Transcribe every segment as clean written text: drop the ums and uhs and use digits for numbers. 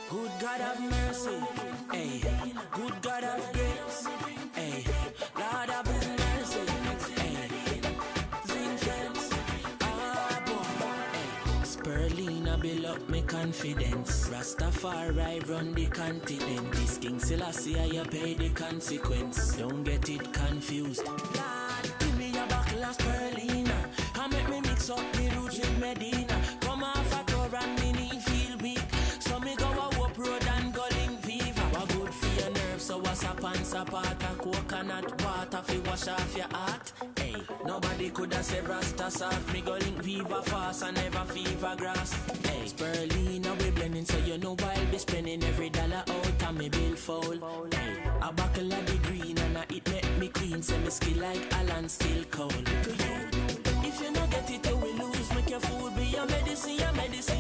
Good God of mercy, hey. Good God of grace, hey. Lord of his mercy, hey. Zing friends, boy, hey. Spirulina build up me confidence. Rastafari run the continent. This King Selassie, you pay the consequence. Don't get it confused. Lord, give me a buckle of spirulina. And make me mix up the roots with Medina. Come off a tour and me knee feel weak. So me go a up road and go link fever. What good for your nerves, so what's up and support a coconut water fi wash off your heart. Hey, nobody could have said Rasta soft. Me go link fever fast and never fever grass. Hey, spirulina we blending, so you know I'll be spending every dollar out and me bill foul. Hey, a buckle of the green and it make me clean. Say me skill like Alan still cold. If you not get it, you will lose. Make your food be your medicine,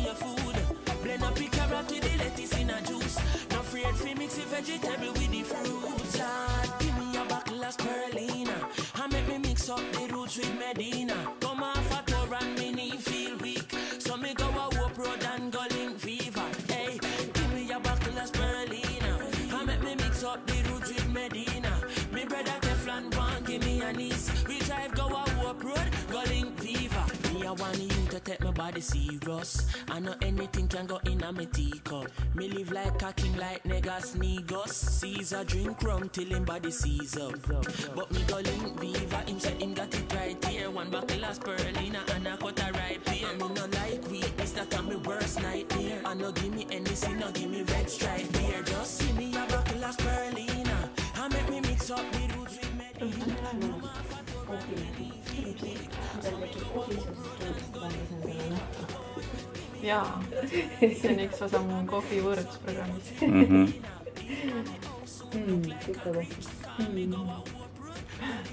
your food. Blend up your carrot with the lettuce in a juice. No afraid fi mix the vegetable with the fruits. Lord, give me a buckle of spirulina and make me mix up the roots with Medina. Come off a tour and me knee feel weak, so me go a whoop road and go link fever. Hey, give me a buckle of spirulina and make me mix up the roots with Medina. Me brother Teflon one give me a niece. We drive go a whoop road, go link fever. Me I want you to take my body serious. I know anything can go in a me teacup. Me live like a king like niggas negos. Caesar drink rum till him body seize up. But me go link Viva, him said him got it right here. One buckle of spirulina and a cut a ripe here. Me no like weakness, that a me worst nightmare. I no give me anything, no give me red stripe beer. Just see me a buckle of spirulina and make me mix up the roots with Medina. Jaa, see on üks osa mu kohvi võõrutusprogrammist.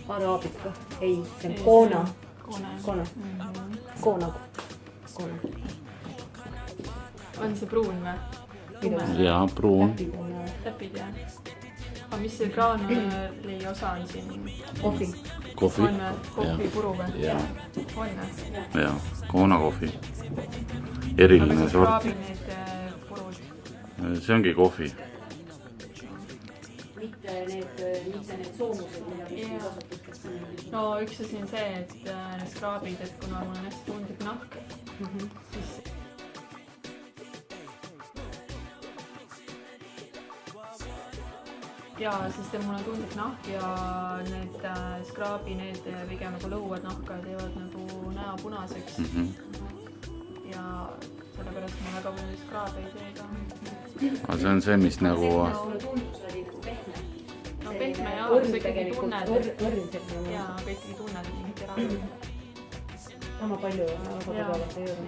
Araabika, ei, see on koona. Koona. On see pruun või? Jaa, pruun. Täpid jah. Aga mis see graanuli osa on siin? Kohvi. On või? Kohvi puru või? Jaa. On või? Jaa, koona kohvi. Eriline aga sort. Aga sa kraabid need purud? See ongi kohvi. Mitte need soomused, mida mis kasutud. No üks asi on see, et need skraabid, et kuna mul on hästi tundlik nahk, siis jaa, sest mul on tundlik nahk ja need skraabi, need pigem nagu lõuvad nahka ja teevad nagu näo punaseks. Ja sellepärast ma väga palju skraabe ei tee ka. Aga see on see, mis nagu... No pehme jaa, aga sa ikkagi tunned. Jaa, aga ikkagi tunned mingit eraga. Sama palju vaadata ei ole.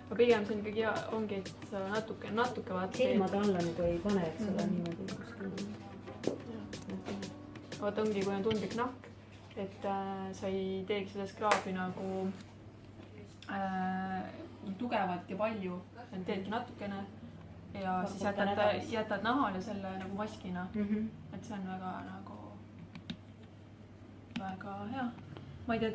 Aga pigem see on ikkagi ongi, et sa natuke vaata. Silmad alla nüüd ei pane, et seda niimoodi kuskil. Vaata ongi, kui on tundlik nahk, et sa ei teeks seda skraabi nagu tugevalt ja palju, et teedki natukene ja siis jätad nahal ja selle nagu maskina, et see on väga hea. Ma ei tea,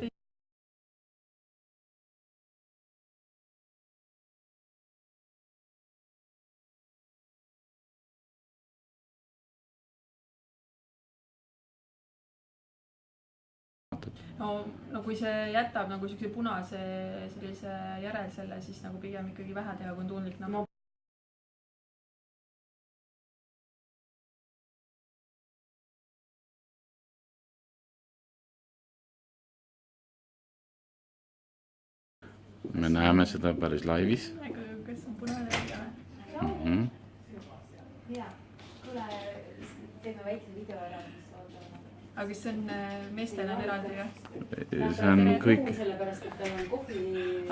no kui see jätab nagu siukse punase sellise järel selle, siis nagu pigem ikkagi vähe teha, kui on tundlik nahk. Me näeme seda päris laivis. Kas on punane või? Jaa, kuule, teeme väikse video ära. Aga kas see on meestele on eraldi või? See on kõik.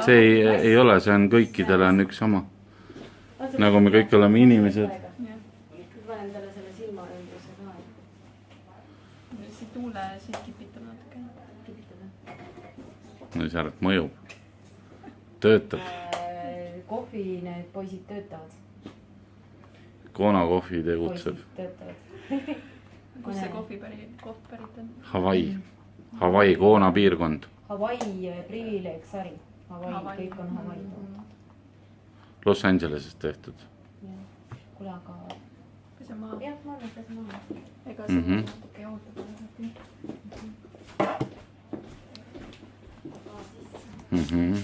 See ei ole, see on kõikidele on üks sama. Nagu me kõik oleme inimesed. Panen talle selle silma ümbruse ka. See tuule siin kipitab natuke. No see arvab mõjub. Töötab. Kohvi need poisid töötavad. Koona kohvi tegutseb. Poisid töötavad. Kus see kohvi koht pärit on? Hawaii Koona piirkond. Hawaii privileeg sari. Hawaii, kõik on Hawaii. Los Angelesest tehtud. kuule, aga pese maha. jah, ma arvan, et pese maha. ega see natuke jahutab alati. Mhm.